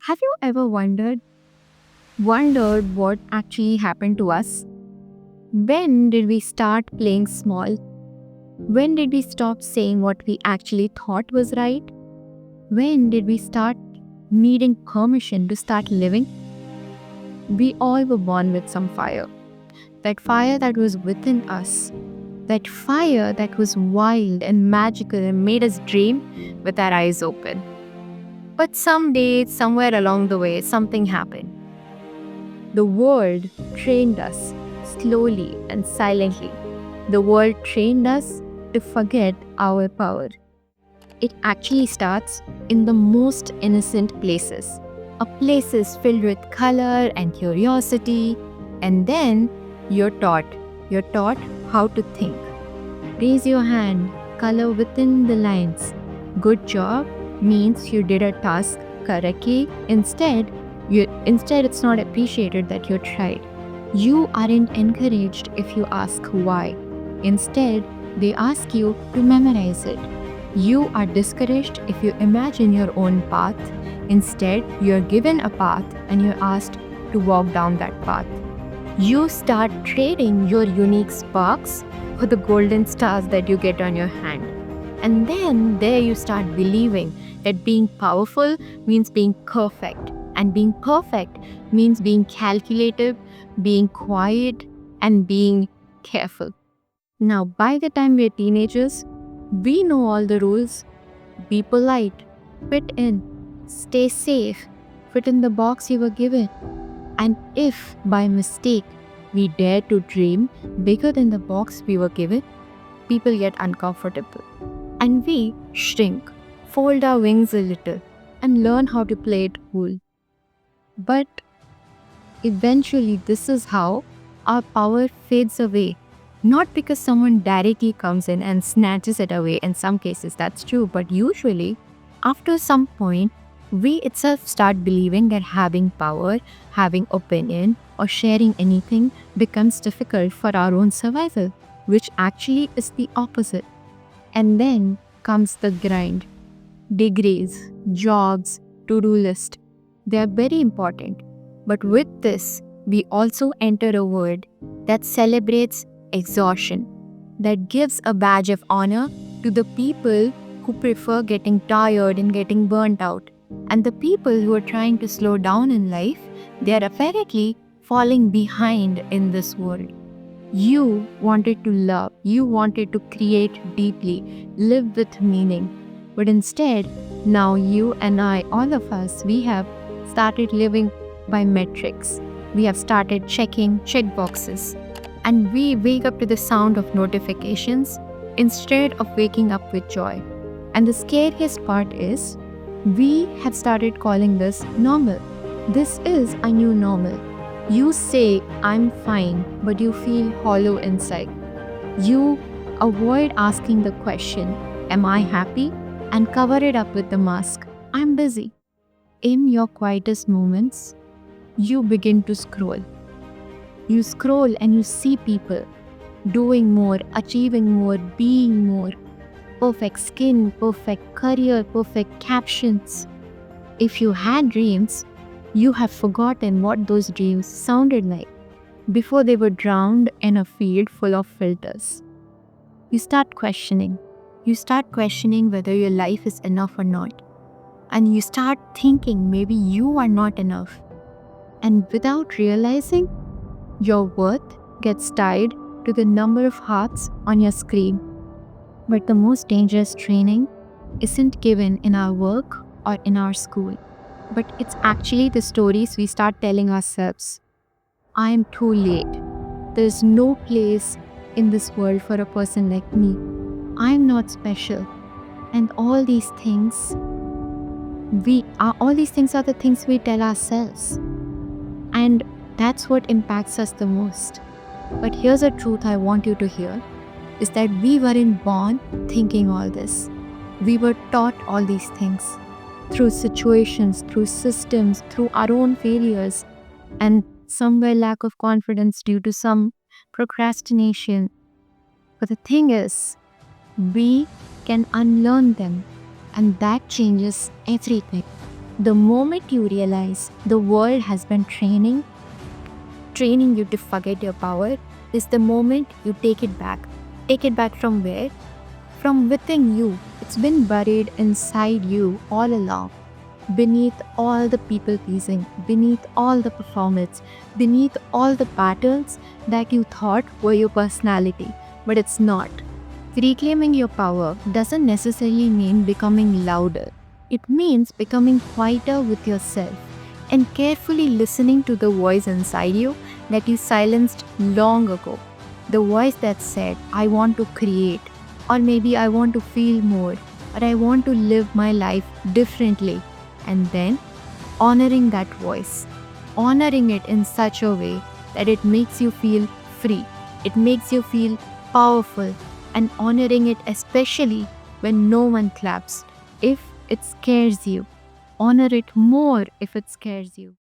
Have you ever wondered what actually happened to us? When did we start playing small? When did we stop saying what we actually thought was right? When did we start needing permission to start living? We all were born with some fire. That fire that was within us. That fire that was wild and magical and made us dream with our eyes open. But someday, somewhere along the way, something happened. The world trained us slowly and silently. The world trained us to forget our power. It actually starts in the most innocent places. A places filled with color and curiosity, and then you're taught. You're taught how to think. Raise your hand, color within the lines. Good job means you did a task correctly. Instead it's not appreciated that you tried. You aren't encouraged if you ask why. Instead, they ask you to memorize it. You are discouraged if you imagine your own path. Instead, you're given a path and you're asked to walk down that path. You start trading your unique sparks for the golden stars that you get on your hand. And then there you start believing that being powerful means being perfect. And being perfect means being calculative, being quiet, and being careful. Now, by the time we're teenagers, we know all the rules. Be polite, fit in, stay safe, fit in the box you were given. And if by mistake we dare to dream bigger than the box we were given, people get uncomfortable. And we shrink, fold our wings a little, and learn how to play it cool. But eventually, this is how our power fades away. Not because someone directly comes in and snatches it away. In some cases, that's true. But usually, after some point, we itself start believing that having power, having opinion, or sharing anything becomes difficult for our own survival, which actually is the opposite. And then comes the grind. Degrees, jobs, to-do list. They are very important. But with this, we also enter a world that celebrates exhaustion, that gives a badge of honor to the people who prefer getting tired and getting burnt out. And the people who are trying to slow down in life, they are apparently falling behind in this world. You wanted to love, you wanted to create deeply, live with meaning. But instead, now you and I, all of us, we have started living by metrics. We have started checking check boxes. And we wake up to the sound of notifications instead of waking up with joy. And the scariest part is, we have started calling this normal. This is a new normal. You say, I'm fine, but you feel hollow inside. You avoid asking the question, am I happy? And cover it up with the mask, I'm busy. In your quietest moments, you begin to scroll. You scroll and you see people doing more, achieving more, being more. Perfect skin, perfect career, perfect captions. If you had dreams, you have forgotten what those dreams sounded like before they were drowned in a field full of filters. You start questioning. You start questioning whether your life is enough or not. And you start thinking maybe you are not enough. And without realizing, your worth gets tied to the number of hearts on your screen. But the most dangerous training isn't given in our work or in our school, but it's actually the stories we start telling ourselves. I am too late. There's no place in this world for a person like me. I'm not special. And all these things are the things we tell ourselves. And that's what impacts us the most. But here's a truth I want you to hear, is that we weren't born thinking all this. We were taught all these things through situations, through systems, through our own failures, and somewhere lack of confidence due to some procrastination. But the thing is, we can unlearn them, and that changes everything. The moment you realize the world has been training you to forget your power, is the moment you take it back. Take it back from where? From within you. It's been buried inside you all along. Beneath all the people pleasing, beneath all the performance, beneath all the patterns that you thought were your personality, but it's not. Reclaiming your power doesn't necessarily mean becoming louder. It means becoming quieter with yourself and carefully listening to the voice inside you that you silenced long ago. The voice that said, I want to create, or maybe I want to feel more, or I want to live my life differently. And then honoring that voice, honoring it in such a way that it makes you feel free, it makes you feel powerful, and honoring it especially when no one claps. If it scares you, honor it more if it scares you.